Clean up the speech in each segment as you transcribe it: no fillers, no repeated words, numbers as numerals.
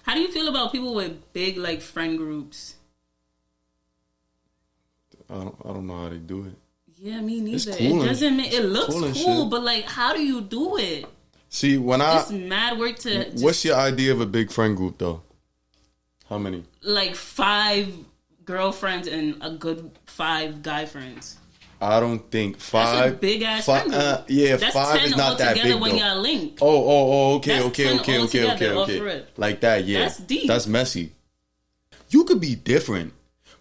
How do you feel about people with big like friend groups? I don't know how they do it. Yeah, me neither. Cool, it doesn't make it looks cool, but like, how do you do it? See, it's mad work to. What's your idea of a big friend group though? How many? Like 5 girlfriends and a good 5 guy friends. I don't think 5. That's a big ass friend group. Yeah, that's 5 is not that big when though. y'all link. Okay. Like that, yeah. That's deep. That's messy. You could be different,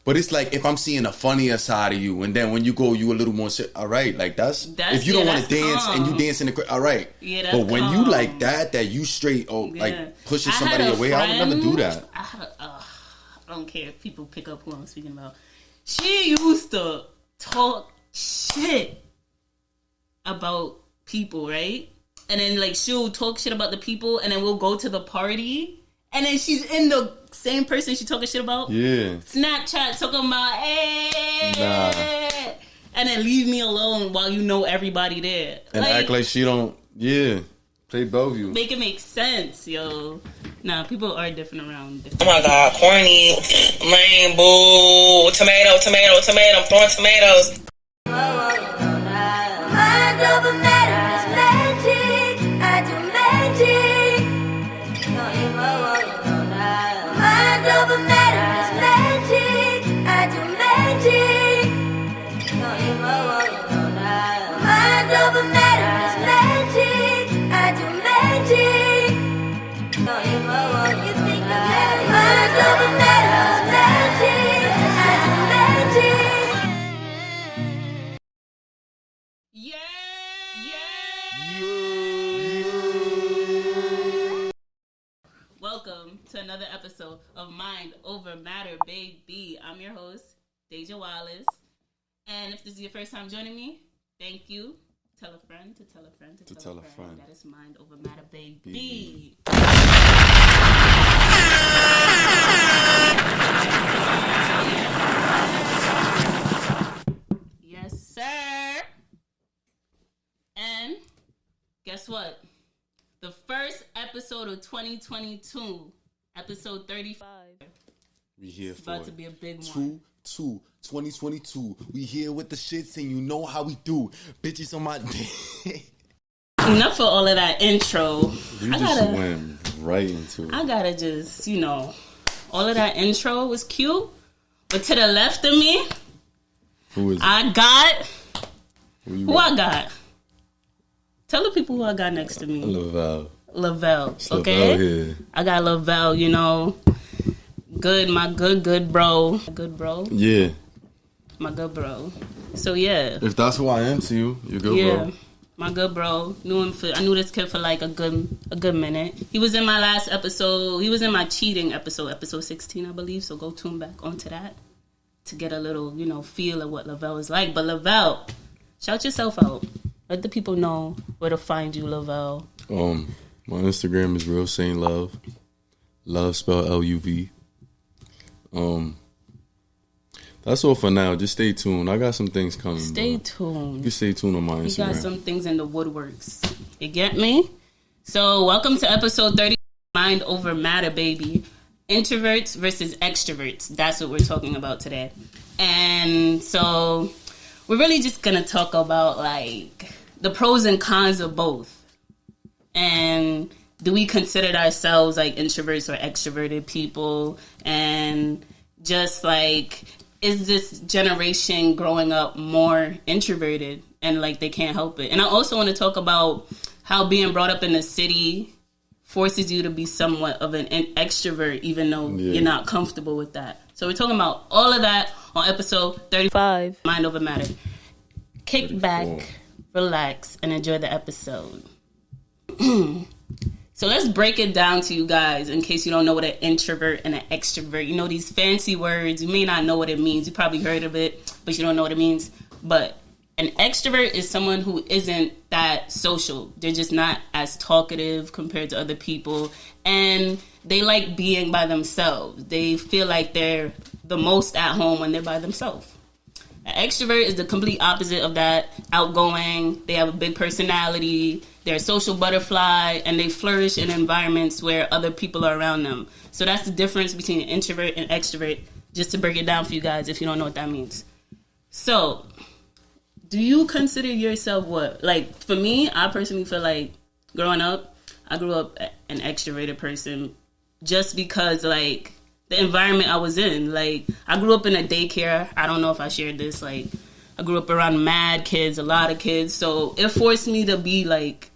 but it's like if I'm seeing a funnier side of you, and then when you go, you a little more. All right, like that's if you don't want to dance and you dance in the crowd. All right, yeah, that's but when calm. you like that you straight like pushing somebody away, I would never do that. I don't care if people pick up who I'm speaking about. She used to talk shit about people, right? And then like she'll talk shit about the people, and then we'll go to the party, and then she's in the same person she talking shit about. Yeah. Snapchat talking about, hey, and then leave me alone while you know everybody there. And act like she don't, play Bellevue. Make it make sense, yo. Nah, people are different around. Oh my God, corny, lame, boo, tomato, I'm throwing tomatoes. Mind over matter is magic. I do magic. Mind over matter is magic. I do magic. Mind over matter is magic. I do magic. You think of magic. Mind over matter is magic. I do magic. Welcome to another episode of Mind Over Matter, Baby. I'm your host, DEJA Wallace. And if this is your first time joining me, thank you. Tell a friend to tell a friend to tell a friend. That is Mind Over Matter, Baby. Yes, sir. And guess what? The first episode of 2022, episode 35. We here it's for about it. To be a big one. 2022. We here with the shits and you know how we do. Bitches on my dick. Enough for all of that intro. You just went right into it. I gotta just, all of that intro was cute. But to the left of me, who is it? I got... Who I got? Tell the people who I got next to me. LOVELL, okay? LOVELL, I got LOVELL, good, my good bro. Good bro? Yeah. My good bro. So, yeah. If that's who I am to you, you're good, yeah, bro. My good bro. I knew this kid for like a good minute. He was in my last episode. He was in my cheating episode 16, I believe. So go tune back onto that to get a little, feel of what LOVELL is like. But LOVELL, shout yourself out. Let the people know where to find you, LOVELL. My Instagram is Real Saint Love. Love spelled LUV. That's all for now. Just stay tuned. I got some things coming. Stay tuned. You can stay tuned on my Instagram. You got some things in the woodworks. You get me? So welcome to episode 30. Mind Over Matter, baby. Introverts versus extroverts. That's what we're talking about today. And so we're really just gonna talk about like the pros and cons of both. And do we consider ourselves like introverts or extroverted people? And just like, is this generation growing up more introverted and like they can't help it? And I also want to talk about how being brought up in the city forces you to be somewhat of an extrovert, even though you're not comfortable with that. So we're talking about all of that on episode 35, Mind Over Matter. Kick 34. Back, relax, and enjoy the episode. So let's break it down to you guys in case you don't know what an introvert and an extrovert. You know these fancy words. You may not know what it means. You probably heard of it, but you don't know what it means. But an extrovert is someone who isn't that social. They're just not as talkative compared to other people. And they like being by themselves. They feel like they're the most at home when they're by themselves. An extrovert is the complete opposite of that. Outgoing. They have a big personality. they're a social butterfly, and they flourish in environments where other people are around them. So that's the difference between an introvert and extrovert, just to break it down for you guys if you don't know what that means. So, do you consider yourself what? Like, for me, I personally feel like growing up, I grew up an extroverted person just because, like, the environment I was in. Like, I grew up in a daycare. I don't know if I shared this. Like, I grew up around mad kids, a lot of kids. So it forced me to be, like,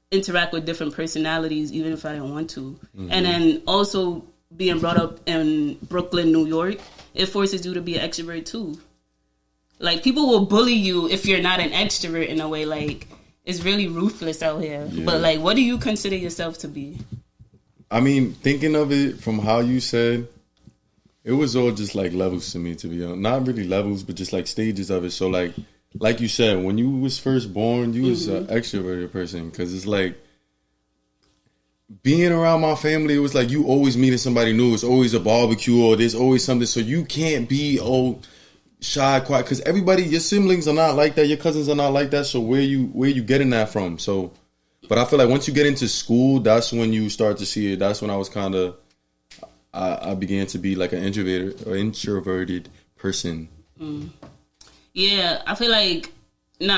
interact with different personalities, even if I didn't want to. Mm-hmm. And then also being brought up in Brooklyn, New York, it forces you to be an extrovert, too. Like, people will bully you if you're not an extrovert in a way. Like, it's really ruthless out here. Yeah. But, like, what do you consider yourself to be? I mean, thinking of it from how you said, it was all just, like, levels to me, to be honest. Not really levels, but just, like, stages of it. So, like you said, when you was first born, you was an extroverted person. Because it's, like, being around my family, it was, like, you always meeting somebody new. It's always a barbecue or there's always something. So you can't be, shy, quiet, because everybody, your siblings are not like that, your cousins are not like that. So where you getting that from? So, but I feel like once you get into school, that's when you start to see it. That's when I was kind of, I began to be like an introverted person. Yeah, I feel like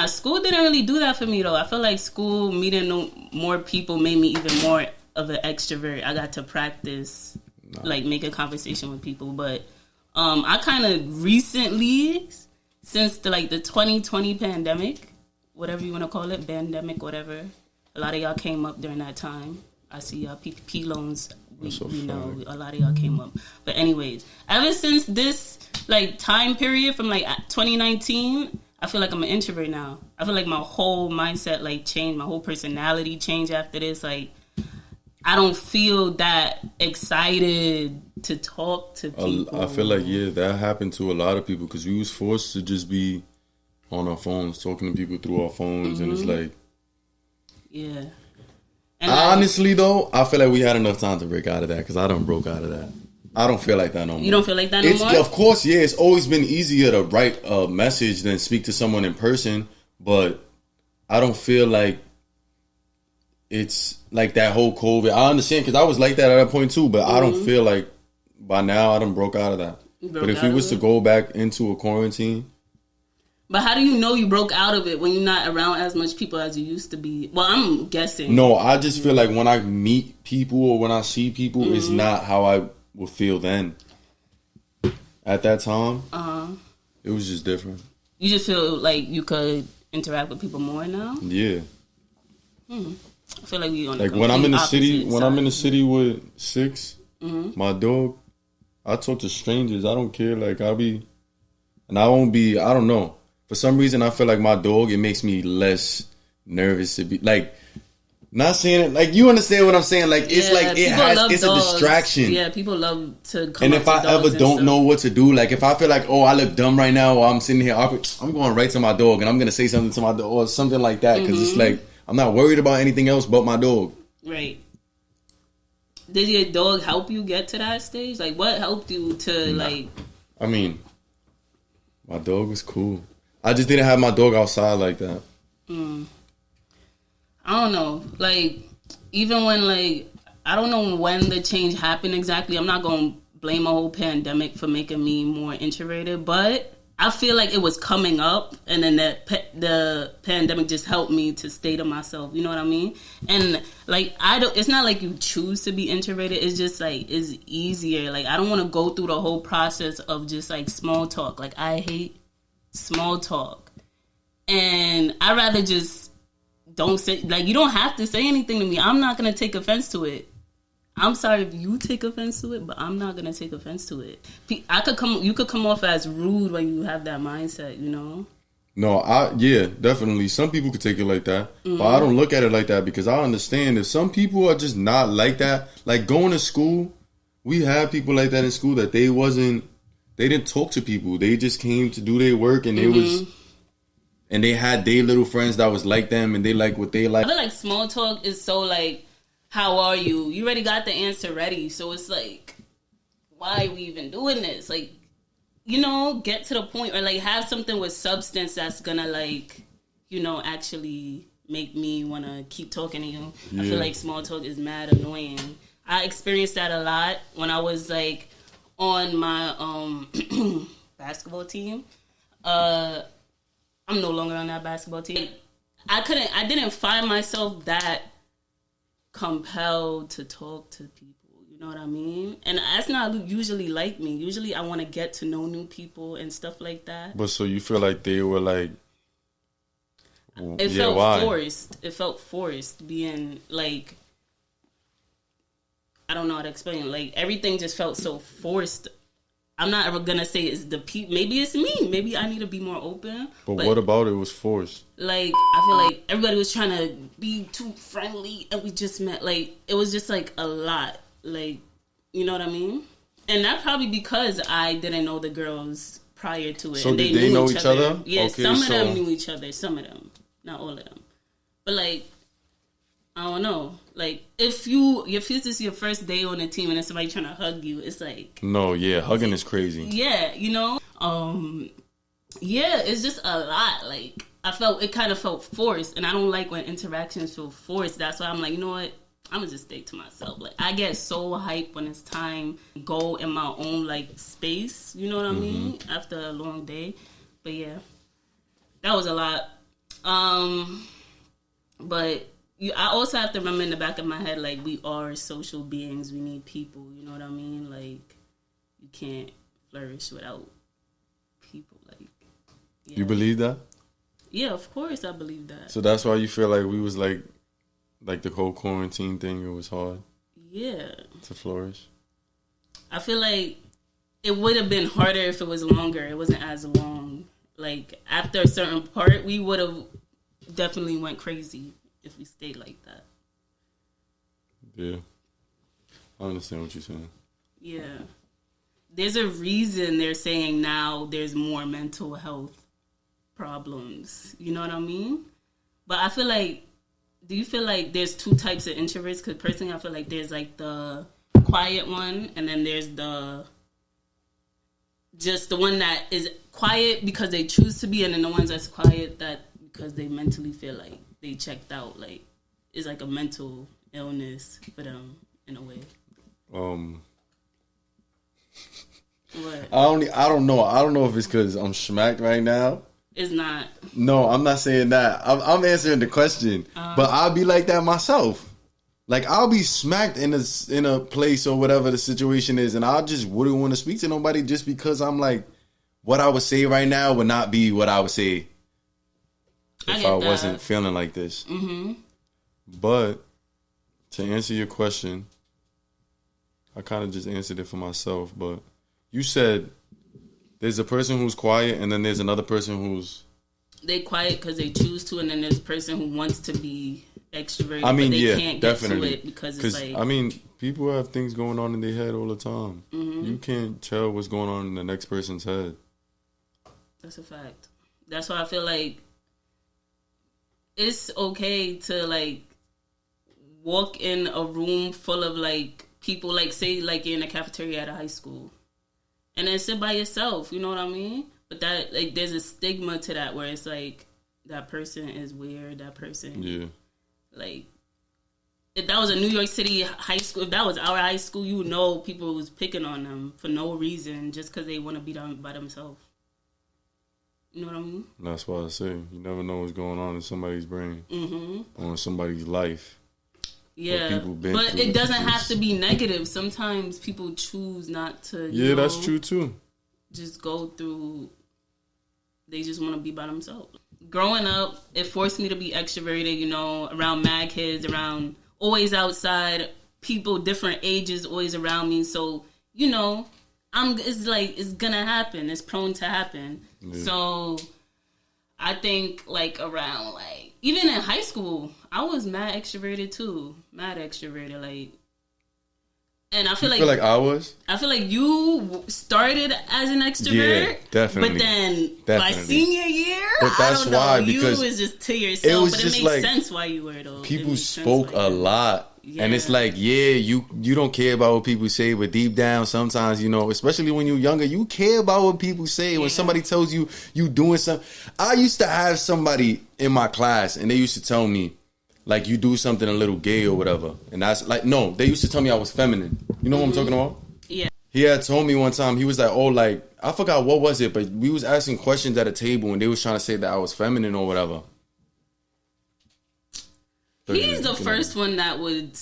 school didn't really do that for me though. I feel like school, meeting more people, made me even more of an extrovert. I got to practice, like, make a conversation with people, but. I kind of recently, since the 2020 pandemic, whatever you want to call it, pandemic, whatever, a lot of y'all came up during that time. I see y'all PPP loans. We know a lot of y'all came up. But anyways, ever since this time period from 2019, I feel like I'm an introvert now. I feel like my whole mindset changed, my whole personality changed after this. Like, I don't feel that excited to talk to people. I feel like, that happened to a lot of people because we was forced to just be on our phones, talking to people through our phones, and it's like... Yeah. And honestly, though, I feel like we had enough time to break out of that because I done broke out of that. I don't feel like that no more. You don't feel like that no more? Of course, yeah. It's always been easier to write a message than speak to someone in person, but I don't feel like it's like that whole COVID. I understand because I was like that at that point too, but I don't feel like by now I done broke out of that. But if we was to go back into a quarantine. But how do you know you broke out of it when you're not around as much people as you used to be? Well, I'm guessing. No, I just feel like when I meet people or when I see people, it's not how I would feel then. At that time, it was just different. You just feel like you could interact with people more now? Yeah. I feel like we on when I'm in the city, I'm in the city with Six, my dog, I talk to strangers. I don't care. Like I won't be. I don't know. For some reason, I feel like my dog. It makes me less nervous to be not saying it. Like you understand what I'm saying? Like it's it's a distraction. Yeah, people love to. And if I ever don't know what to do, like if I feel like I look dumb right now, or I'm sitting here awkward, I'm going right to my dog and I'm gonna say something to my dog or something like that because it's like. I'm not worried about anything else but my dog. Right. Did your dog help you get to that stage? Like, what helped you to, I mean, my dog was cool. I just didn't have my dog outside like that. I don't know. Like, even when, I don't know when the change happened exactly. I'm not going to blame a whole pandemic for making me more introverted, but I feel like it was coming up, and then the pandemic just helped me to stay to myself. You know what I mean? And it's not like you choose to be introverted. It's just it's easier. Like I don't want to go through the whole process of just small talk. Like I hate small talk, and I rather just don't say. Like you don't have to say anything to me. I'm not gonna take offense to it. I'm sorry if you take offense to it, but I'm not gonna take offense to it. You could come off as rude when you have that mindset, you know. No, definitely. Some people could take it like that, but I don't look at it like that because I understand if some people are just not like that. Like going to school, we had people like that in school that they didn't talk to people. They just came to do their work and and they had their little friends that was like them and they like what they like. I feel like small talk is so how are you? You already got the answer ready. So it's why are we even doing this? Get to the point or have something with substance that's gonna actually make me want to keep talking to you. Yeah. I feel like small talk is mad annoying. I experienced that a lot when I was like on my basketball team. I'm no longer on that basketball team. I didn't find myself that compelled to talk to people. You know what I mean? And that's not usually like me. Usually I want to get to know new people and stuff like that. But so you feel like they were like... It felt forced. It felt forced being like... I don't know how to explain. Like, everything just felt so forced. I'm not ever going to say it's the people. Maybe it's me. Maybe I need to be more open. But what about it was forced? Like, I feel like everybody was trying to be too friendly and we just met. Like, it was just like a lot. Like, you know what I mean? And that probably because I didn't know the girls prior to it. So and did they know each other? Yeah, okay, some of them knew each other. Some of them. Not all of them. But, like, I don't know. Like, if this is your first day on a team and there's somebody trying to hug you, it's like... No, yeah, hugging is crazy. Yeah, you know? Yeah, it's just a lot. Like, it kind of felt forced. And I don't like when interactions feel forced. That's why I'm like, you know what? I'm going to just stay to myself. Like, I get so hyped when it's time to go in my own, like, space. You know what I mean? After a long day. But, yeah. That was a lot. But... I also have to remember in the back of my head, like, we are social beings. We need people. You know what I mean? Like, you can't flourish without people. Like, yeah. You believe that? Yeah, of course I believe that. So that's why you feel like we was like the whole quarantine thing, it was hard? Yeah. To flourish? I feel like it would have been harder if it was longer. It wasn't as long. Like, after a certain part, we would have definitely went crazy. If we stayed like that. Yeah. I understand what you're saying. Yeah. There's a reason they're saying now there's more mental health problems. You know what I mean? But I feel like, do you feel like there's two types of introverts? Because personally, I feel like there's like the quiet one, and then there's the one that is quiet because they choose to be, and then the ones that's quiet that because they mentally feel like they checked out, like it's like a mental illness for them in a way. What? I don't know. I don't know if it's because I'm smacked right now. It's not. No, I'm not saying that. I'm answering the question, but I'll be like that myself. Like, I'll be smacked in a place or whatever the situation is, and I just wouldn't want to speak to nobody just because I'm like, what I would say right now would not be what I would say if I wasn't feeling like this. Mm-hmm. But to answer your question, I kind of just answered it for myself. But you said there's a person who's quiet, and then there's another person who's... They quiet because they choose to, and then there's a person who wants to be extroverted, I mean, but they yeah, can't definitely. get to it because it's like... I mean, people have things going on in their head all the time. Mm-hmm. You can't tell what's going on in the next person's head. That's a fact. That's why I feel like it's okay to, like, walk in a room full of, like, people, like, say, like, you're in a cafeteria at a high school, and then sit by yourself, you know what I mean? But that, like, there's a stigma to that where it's, like, that person is weird, that person... Yeah. Like, if that was a New York City high school, if that was our high school, you would know people was picking on them for no reason, just because they want to be down by themselves. You know what I mean? That's why I say you never know what's going on in somebody's brain, or in somebody's life. Yeah, but it doesn't have to be negative. Sometimes people choose not to. Yeah, that's true too. Just go through. They just want to be by themselves. Growing up, it forced me to be extroverted. You know, around mad kids, around always outside people, different ages, always around me. So you know. It's gonna happen. It's prone to happen. Yeah. So I think like around like even in high school, I was mad extroverted too. Mad extroverted, like, and I feel like I was. I feel like you started as an extrovert, yeah, definitely. But then by senior year, but that's I don't know, why you because was just to yourself. But it makes like, sense why you were though. People spoke a lot And it's like, yeah, you don't care about what people say, but deep down, sometimes, you know, especially when you're younger, you care about what people say. When somebody tells you doing something. I used to have somebody in my class, and they used to tell me, like, you do something a little gay or whatever. And that's like, no, they used to tell me I was feminine. You know what I'm talking about? Yeah. He had told me one time, he was like, oh, like, I forgot what was it, but we was asking questions at a table, and they was trying to say that I was feminine or whatever. He's the first one that would.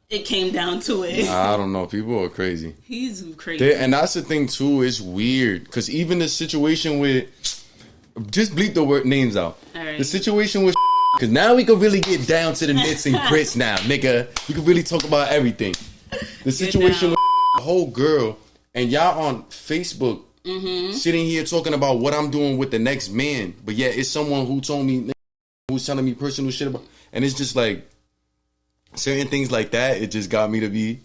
It came down to it. I don't know. People are crazy. He's crazy. And that's the thing, too. It's weird. Because even the situation with... Just bleep the word names out. All right. The situation with... Because now we can really get down to the nits and grits now, nigga. We can really talk about everything. The situation with a whole girl... And y'all on Facebook... Sitting here talking about what I'm doing with the next man. But yeah, it's someone who told me... Who's telling me personal shit about... And it's just like... Certain things like that, it just got me to be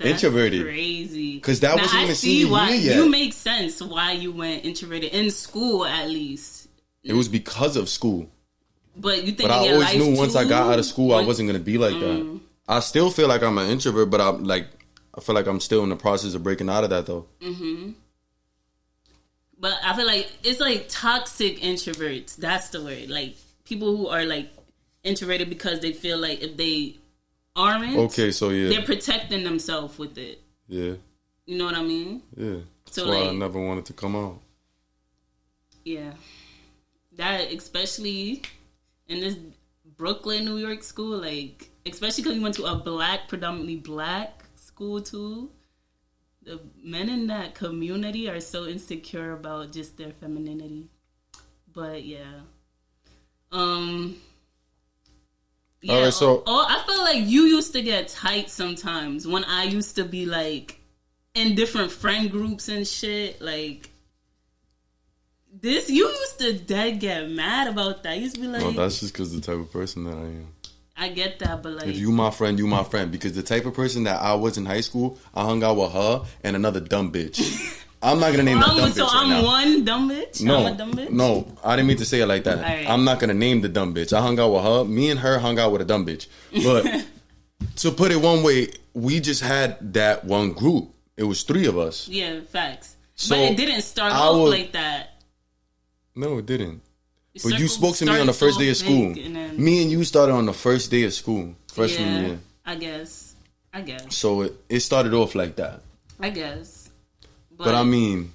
introverted. Crazy. Because that wasn't even seen why here yet. You make sense why you went introverted in school, at least. It was because of school. But you think? But I always knew once I got out of school, I wasn't gonna be like that. I still feel like I'm an introvert, but I feel like I'm still in the process of breaking out of that, though. But I feel like it's like toxic introverts. That's the word. Like people who are like introverted because they feel like if they aren't, they're protecting themselves with it. Yeah. You know what I mean? Yeah. So That's why like, I never wanted to come out. Yeah. That, especially in this Brooklyn, New York school, like, especially because we went to a predominantly black school too. The men in that community are so insecure about just their femininity. But yeah. Yeah, all right, so I feel like you used to get tight sometimes when I used to be like in different friend groups and shit. Like this, you used to dead get mad about that. You used to be like, no, that's just because the type of person that I am. I get that, but like, if you my friend, you my friend. Because the type of person that I was in high school, I hung out with her and another dumb bitch. I'm not gonna name that dumb bitch. So I'm one dumb bitch? No, I'm a dumb bitch? No, I didn't mean to say it like that. Right. I'm not gonna name the dumb bitch. I hung out with her. Me and her hung out with a dumb bitch. But to put it one way, we just had that one group. It was 3 of us. Yeah, facts. So but it didn't start off like that. No, it didn't. But you spoke to me on the first day of school. Me and you started on the first day of school, freshman year. I guess. So it started off like that. I guess. But I mean...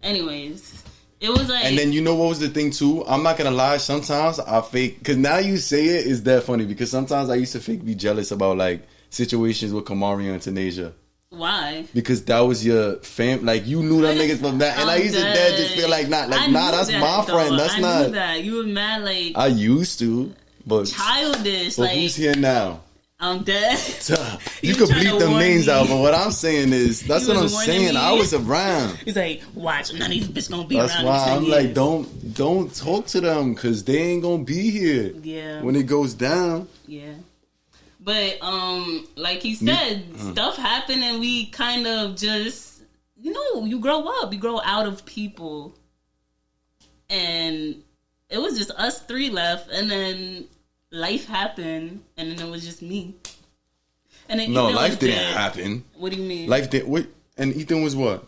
Anyways, it was like... And then you know what was the thing too? I'm not going to lie. Sometimes I fake... Because now you say it, it's that funny. Because sometimes I used to fake be jealous about like situations with Kamaria and Tanasia. Why? Because that was your fam... Like you knew them niggas from that. And I used to just feel like, nah, that's my friend. That's not... I knew that. You were mad like... I used to. But childish. But like, who's here now? I'm dead. You could bleep them names out, but what I'm saying is, that's what I'm saying. I was around. He's like, watch, none of these bitches gonna be around. That's why I'm like, don't talk to them, cause they ain't gonna be here. Yeah. When it goes down. Yeah. But like he said, stuff happened, and we kind of just, you grow up, you grow out of people, and it was just us 3 left, and then life happened, and then it was just me. And then no, life didn't happen. What do you mean? Life did. Wait, and Ethan was what?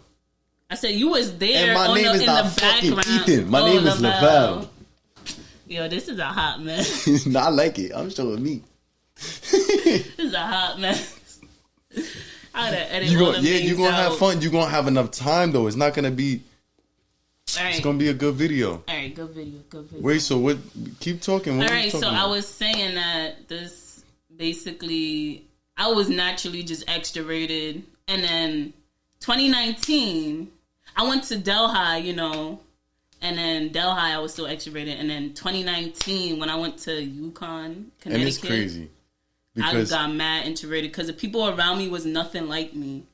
I said you was there. And my name is not fucking Ethan. My name is LOVELL. Yo, this is a hot mess. No, I like it. I'm showing me. This is a hot mess. I gotta edit you're gonna out. have fun. You're gonna have enough time though. It's not gonna be. Right. It's gonna be a good video. All right, good video. Wait, so what? Keep talking. What all right, so about? I was saying that this basically, I was naturally just extroverted, and then 2019, I went to Delhi, and then Delhi I was still extroverted, and then 2019 when I went to Yukon, Connecticut, and it's crazy because I got mad introverted because the people around me was nothing like me,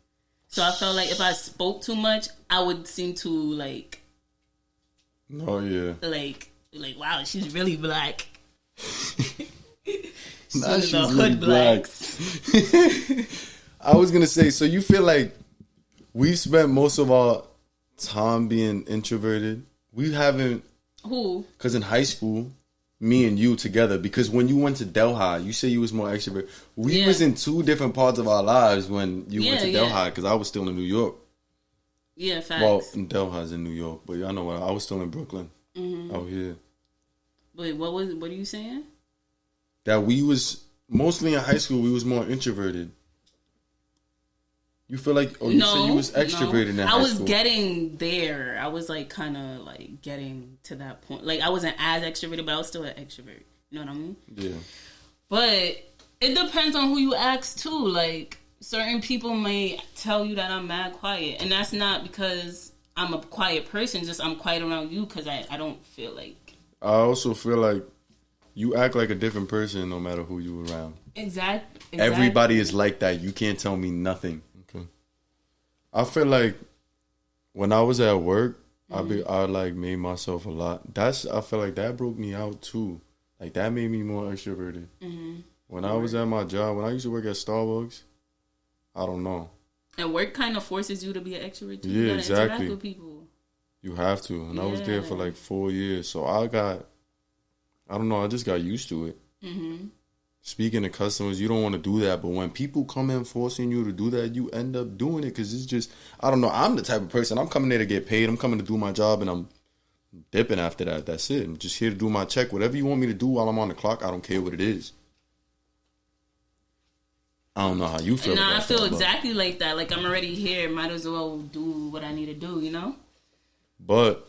so I felt like if I spoke too much, I would seem to like. Oh yeah. Like wow, she's really black. Nah, she's really black. I was gonna say, so you feel like we spent most of our time being introverted? We haven't. Who? Because in high school, me and you together, because when you went to DEJA, you say you was more extrovert. We was in two different parts of our lives when you went to DEJA, because I was still in New York. Yeah, facts. Well, DEJA's in New York, but y'all know what? I was still in Brooklyn, out here. Wait, what are you saying? That we was mostly in high school. We was more introverted. You feel like, you said you was extroverted in high school. I was getting there. I was like kind of like getting to that point. Like I wasn't as extroverted, but I was still an extrovert. You know what I mean? Yeah. But it depends on who you ask too. Like certain people may tell you that I'm mad quiet, and that's not because I'm a quiet person. Just I'm quiet around you because I don't feel like. I also feel like you act like a different person no matter who you around. Exactly. Everybody is like that. You can't tell me nothing. Okay. I feel like when I was at work, I like made myself a lot. I feel like that broke me out too. Like that made me more extroverted. When I was at my job, when I used to work at Starbucks, I don't know. And work kind of forces you to be an extrovert too. Yeah, you gotta exactly. interact with people. You have to. And I was there for like 4 years. So I don't know, I just got used to it. Speaking to customers, you don't want to do that. But when people come in forcing you to do that, you end up doing it because it's just, I don't know. I'm the type of person, I'm coming there to get paid. I'm coming to do my job and I'm dipping after that. That's it. I'm just here to do my check. Whatever you want me to do while I'm on the clock, I don't care what it is. I don't know how you feel. I feel exactly like that. Like I'm already here. Might as well do what I need to do, you know? But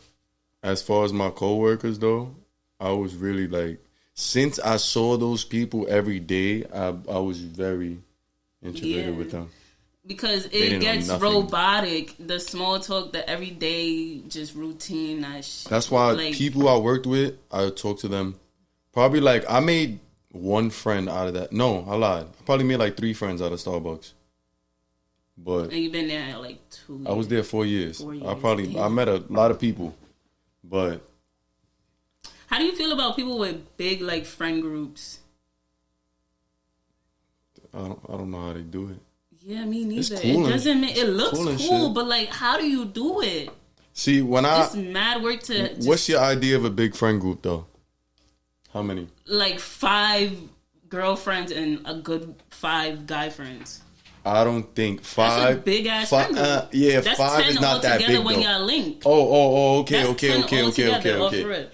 as far as my coworkers though, I was really like, since I saw those people every day, I was very introverted with them. Because it gets robotic. The small talk, the everyday just routine. That's why like, people I worked with, I talk to them. Probably like, I made one friend out of that. No, I lied. I probably made like 3 friends out of Starbucks. But and you've been there like 2 years. I was there 4 years. 4 years. I met a lot of people. But how do you feel about people with big like friend groups? I don't know how they do it. Yeah, me neither. Cool, it doesn't make it looks cool, but like, how do you do it? See, it's mad work to. What's your idea of a big friend group, though? How many? Like 5 girlfriends and a good 5 guy friends. I don't think 5. That's a big ass friend group. Yeah, that's 5 is not that big when though. y'all link. Okay.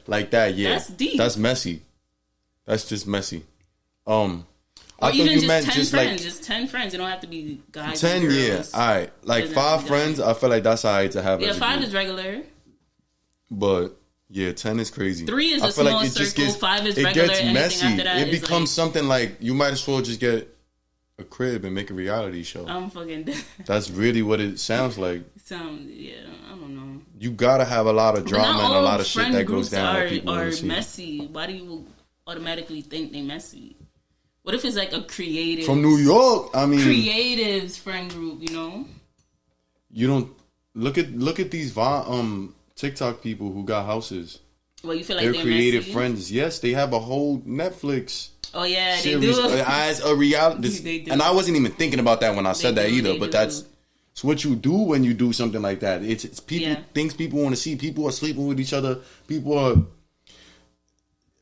Like that, yeah. That's deep. That's messy. That's just messy. Or even just 10 friends. Just 10 friends. It don't have to be guys. 10, and girls. yeah. All right. Like 5 friends, I feel like that's all right to have. Yeah, 5 is regular. But yeah, 10 is crazy. 3 is a small circle. 5 is regular. It gets messy. After that it becomes something like you might as well just get a crib and make a reality show. I'm fucking dead. That's really what it sounds like. I don't know. You gotta have a lot of drama and a lot of shit that goes down. Are messy. Why do you automatically think they messy? What if it's like a creative from New York? I mean, creatives friend group. You know, you don't look at these TikTok people who got houses. Well, you feel like they're creative messy? Friends. Yes, they have a whole Netflix. Oh yeah, series they do. As a reality, they do. And I wasn't even thinking about that when I said that either. But that's what you do when you do something like that. It's people things people want to see. People are sleeping with each other. People are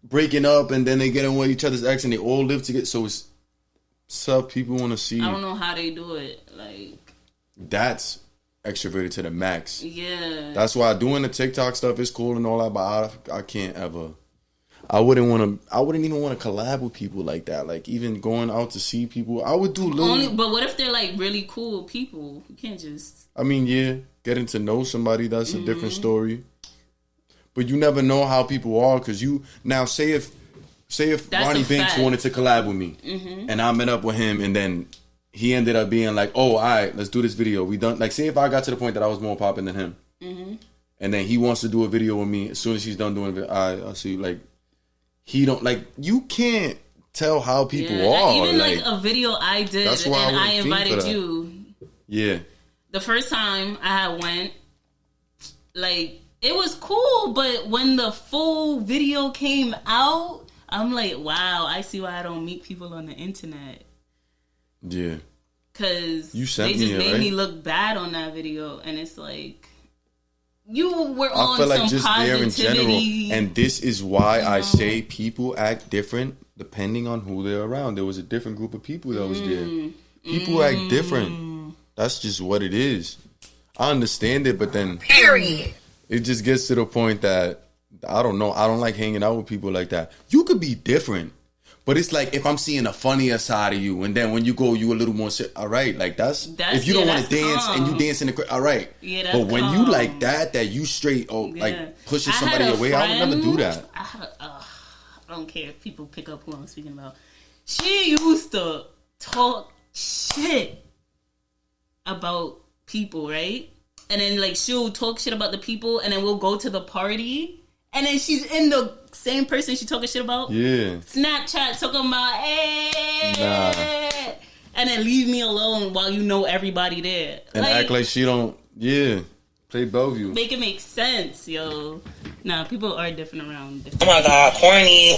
breaking up and then they get in with each other's ex and they all live together. So it's stuff people want to see. I don't know how they do it. Like that's extroverted to the max. Yeah. That's why doing the TikTok stuff is cool and all that, but I can't ever. I wouldn't even want to collab with people like that. Like even going out to see people, I would do but what if they're like really cool people? You can't just. I mean, yeah, getting to know somebody, that's a different story. But you never know how people are because you now say if Ronnie Banks wanted to collab with me and I met up with him and then he ended up being like, oh, all right, let's do this video. We done like say if I got to the point that I was more popping than him and then he wants to do a video with me as soon as he's done doing it, I'll see like. He don't like you can't tell how people are. Even like a video I did and I invited you. Yeah. The first time I went, like it was cool, but when the full video came out, I'm like, wow, I see why I don't meet people on the internet. Yeah. Cause they just made me look bad on that video, and it's like, you were on I feel like some just positivity. there in general. And this is why I say people act different depending on who they're around. There was a different group of people that was there. People act different. That's just what it is. I understand it, but then Period. It just gets to the point that I don't know. I don't like hanging out with people like that. You could be different, but it's like if I'm seeing a funnier side of you, and then when you go, you a little more. All right, like that's if you don't want to dance calm. And you dance in the all right. Yeah, that's but when calm. you like that you straight like pushing somebody away, I would never do that. I don't care if people pick up who I'm speaking about. She used to talk shit about people, right? And then like she'll talk shit about the people, and then we'll go to the party, and then she's in the same person she talking shit about. Yeah. Snapchat talking about, and then leave me alone while you know everybody there. And act like she don't, play Bellevue. Make it make sense, yo. Nah, people are different around. Oh my God, corny,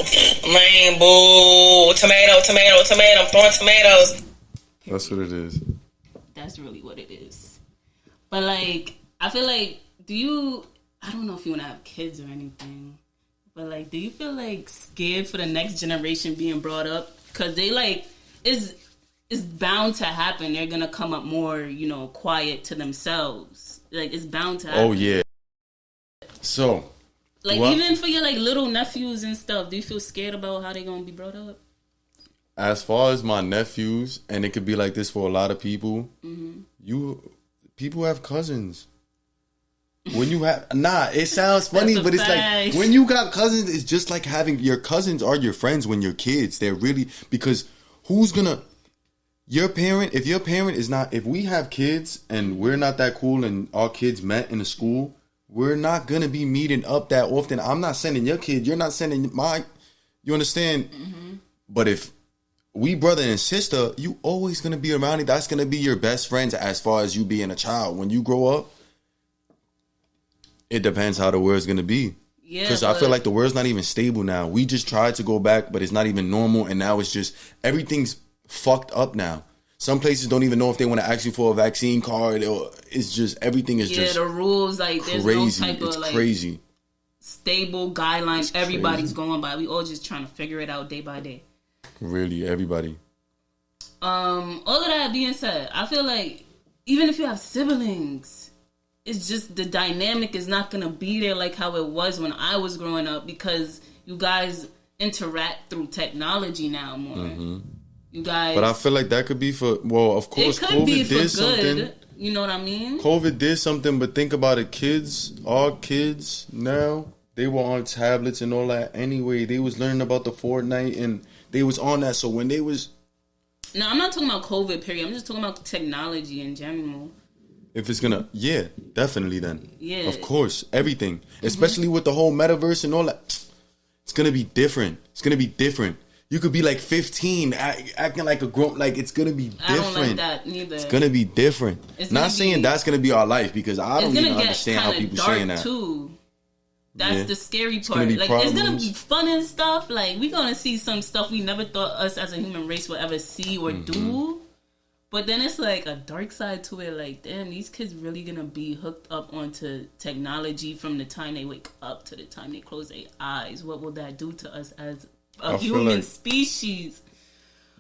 lame, boo, tomato, I'm throwing tomatoes. That's what it is. That's really what it is. But like, I feel like, I don't know if you want to have kids or anything, but like, do you feel like scared for the next generation being brought up? Because they like, it's bound to happen. They're going to come up more, quiet to themselves. Like, it's bound to happen. Oh, yeah. So. Like, even for your like little nephews and stuff, do you feel scared about how they're going to be brought up? As far as my nephews, and it could be like this for a lot of people, people have cousins. When you have it sounds funny, but it's like when you got cousins, it's just like having your cousins are your friends when you're kids. They're really, because who's gonna your parent, if your parent is not, if we have kids and we're not that cool and our kids met in a school, we're not gonna be meeting up that often. I'm not sending your kid, you're not sending my, you understand? But if we brother and sister, you always gonna be around it. That's gonna be your best friends as far as you being a child. When you grow up, it depends how the world's gonna be. Yeah, because I feel like the world's not even stable now. We just tried to go back, but it's not even normal, and now it's just everything's fucked up now. Some places don't even know if they want to ask you for a vaccine card, or it's just everything is just the rules like crazy. There's no type it's of like crazy stable guidelines everybody's going by. We all just trying to figure it out day by day. Really, everybody. All of that being said, I feel like even if you have siblings, it's just the dynamic is not gonna be there like how it was when I was growing up, because you guys interact through technology now more. You guys, but I feel like that could be for, well, of course, it could COVID be for did good. something. You know what I mean? COVID did something, but think about it, our kids now, they were on tablets and all that anyway. They was learning about the Fortnite and they was on that. So when they was... No, I'm not talking about COVID, period. I'm just talking about technology in general. If it's gonna... Yeah, definitely then. Yeah. Of course. Everything. Especially with the whole metaverse and all that. It's gonna be different. It's gonna be different. You could be like 15, acting like a grown... Like, it's gonna be different. I don't like that neither. It's gonna be different. Not saying that's gonna be our life, because I don't even understand how people saying that. Too. That's the scary part. Like, it's gonna be fun and stuff. Like, we're gonna see some stuff we never thought us as a human race would ever see or do. But then it's like a dark side to it. Like, damn, these kids really gonna be hooked up onto technology from the time they wake up to the time they close their eyes. What will that do to us as a human species?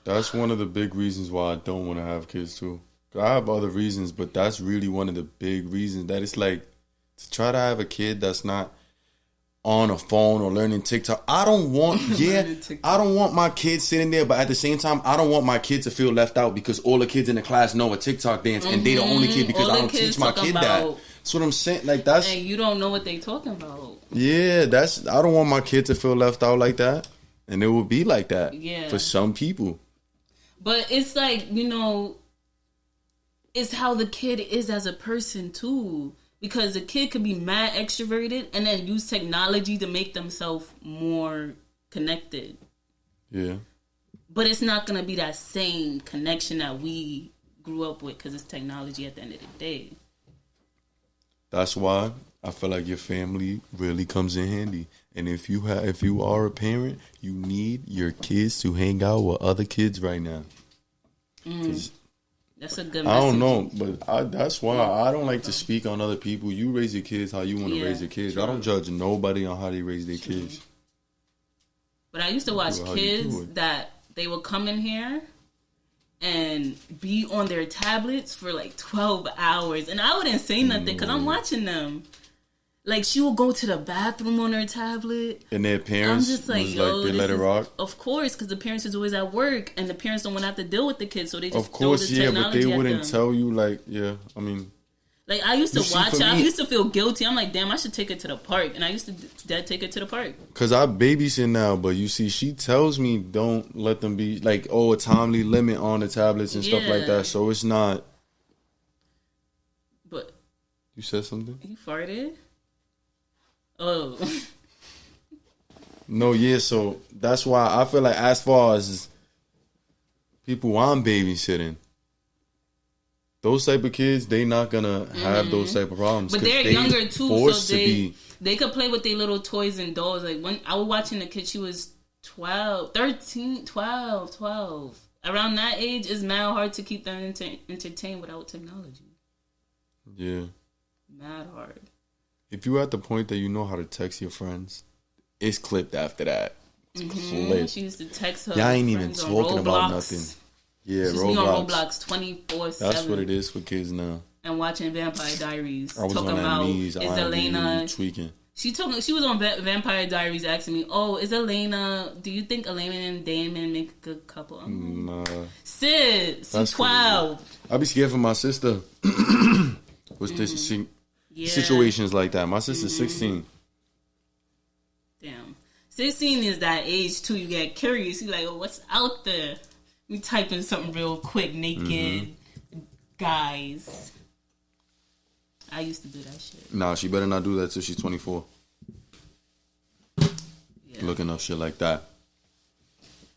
That's one of the big reasons why I don't want to have kids too. I have other reasons, but that's really one of the big reasons. That it's like, to try to have a kid that's not on a phone or learning TikTok. I don't want, I don't want my kids sitting there, but at the same time, I don't want my kid to feel left out because all the kids in the class know a TikTok dance and they the only kid because I don't teach my kid that. That's what I'm saying. Like, that's... And you don't know what they talking about. Yeah, that's... I don't want my kid to feel left out like that. And it will be like that for some people. But it's like, it's how the kid is as a person too. Because a kid could be mad extroverted and then use technology to make themselves more connected. Yeah. But it's not going to be that same connection that we grew up with because it's technology at the end of the day. That's why I feel like your family really comes in handy. And if you are a parent, you need your kids to hang out with other kids right now. That's a good message. I don't know, but that's why I don't like to speak on other people. You raise your kids how you want to raise your kids. True. I don't judge nobody on how they raise their kids. But I used to watch kids that they would come in here and be on their tablets for like 12 hours. And I wouldn't say nothing because I'm watching them. Like, she will go to the bathroom on her tablet. And their parents I'm just like, yo, they let it rock? Of course, because the parents is always at work. And the parents don't want to have to deal with the kids. So they just of course, throw the technology but they wouldn't them. Tell you, like, I mean... Like, I used to watch it. I used to feel guilty. I'm like, damn, I should take it to the park. And I used to take it to the park. Because I babysit now, but you see, she tells me don't let them be, like, a timely limit on the tablets and stuff like that. So it's not... But... You said something? You farted? Oh. No, so that's why I feel like as far as people I'm babysitting, those type of kids, they not gonna have those type of problems. But they're younger too, so they could play with their little toys and dolls. Like when I was watching the kid, she was 12. Around that age, it's mad hard to keep them entertained without technology. Yeah. Mad hard. If you're at the point that you know how to text your friends, it's clipped after that. It's clipped. She used to text her. Y'all ain't even talking about nothing. Yeah, She's on Roblox 24/7. That's what it is for kids now. And watching Vampire Diaries. I was on that knees. Is Elena tweaking? She was on Vampire Diaries asking me, "Oh, is Elena? Do you think Elena and Damon make a good couple?" Nah, sis, she's 12. I be scared for my sister. What's this? Situations like that. My sister's 16. Damn. 16 is that age too. You get curious. You like, oh, what's out there? We type in something real quick. Naked guys. I used to do that shit. Nah, she better not do that till she's 24. Yeah. Looking up shit like that.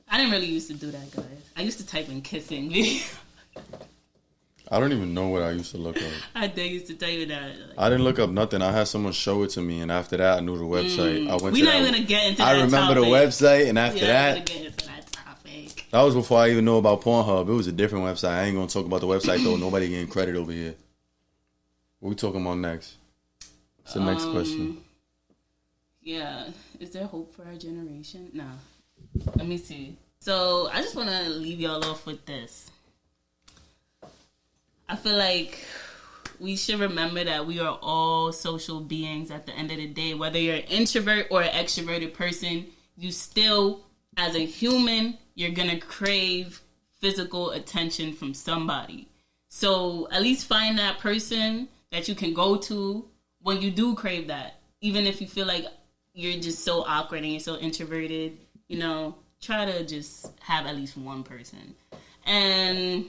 I didn't really used to do that, guys. I used to type in kissing. I don't even know what I used to look up. I used to tell you that. I didn't look up nothing. I had someone show it to me, and after that, I knew the website. We're not even gonna get into that. I remember the website, and after that, get into that topic. That was before I even knew about Pornhub. It was a different website. I ain't gonna talk about the website though. Nobody getting credit over here. What we talking about next? What's the next question? Yeah, is there hope for our generation? Nah. Let me see. So I just want to leave y'all off with this. I feel like we should remember that we are all social beings at the end of the day. Whether you're an introvert or an extroverted person, you still, as a human, you're going to crave physical attention from somebody. So at least find that person that you can go to when you do crave that. Even if you feel like you're just so awkward and you're so introverted, try to just have at least one person. And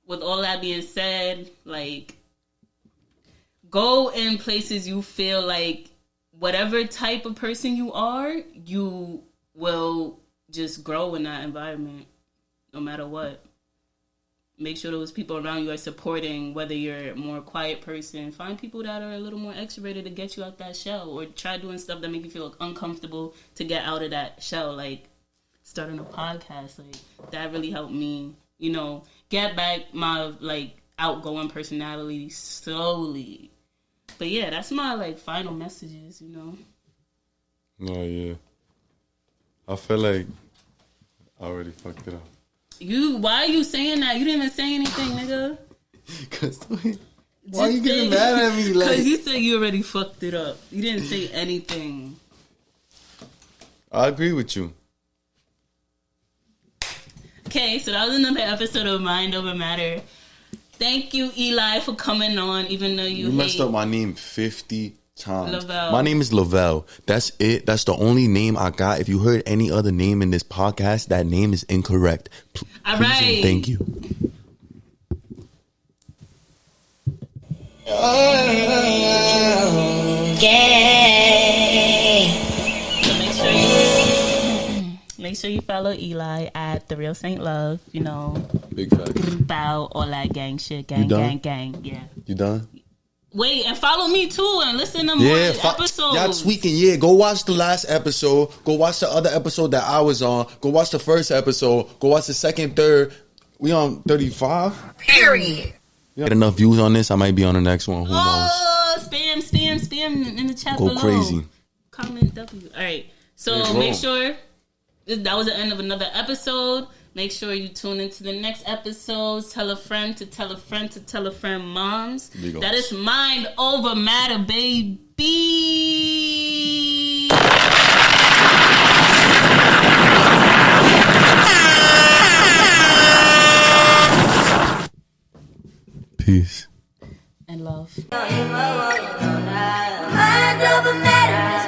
with all that being said, go in places you feel like whatever type of person you are, you will just grow in that environment no matter what. Make sure those people around you are supporting, whether you're a more quiet person. Find people that are a little more extroverted to get you out that shell, or try doing stuff that make you feel uncomfortable to get out of that shell, like starting a podcast. That really helped me, get back my outgoing personality slowly. But yeah, that's my final messages, Oh yeah. I feel like I already fucked it up. Why are you saying that? You didn't even say anything, nigga. Why are you getting mad at me? Because you said you already fucked it up. You didn't say anything. I agree with you. Okay, so that was another episode of Mind Over Matter. Thank you, Eli, for coming on, even though you messed up my name 50 times. Lovell. My name is Lovell. That's it. That's the only name I got. If you heard any other name in this podcast, that name is incorrect. All right. Thank you. Make sure you follow Eli at The Real Saint Love. Big facts. Bow, all that gang shit. Gang. Yeah. You done? Wait, and follow me too and listen to more episodes. Y'all tweaking, yeah. Go watch the last episode. Go watch the other episode that I was on. Go watch the first episode. Go watch the second, third, We on 35. Period. Get enough views on this, I might be on the next one. Who knows? Oh, spam in the chat below. Go crazy. Comment W. All right. So make sure that was the end of another episode. Make sure you tune into the next episodes. Tell a friend to tell a friend to tell a friend, moms. That is Mind Over Matter, baby. Peace. And love. Mind over matter is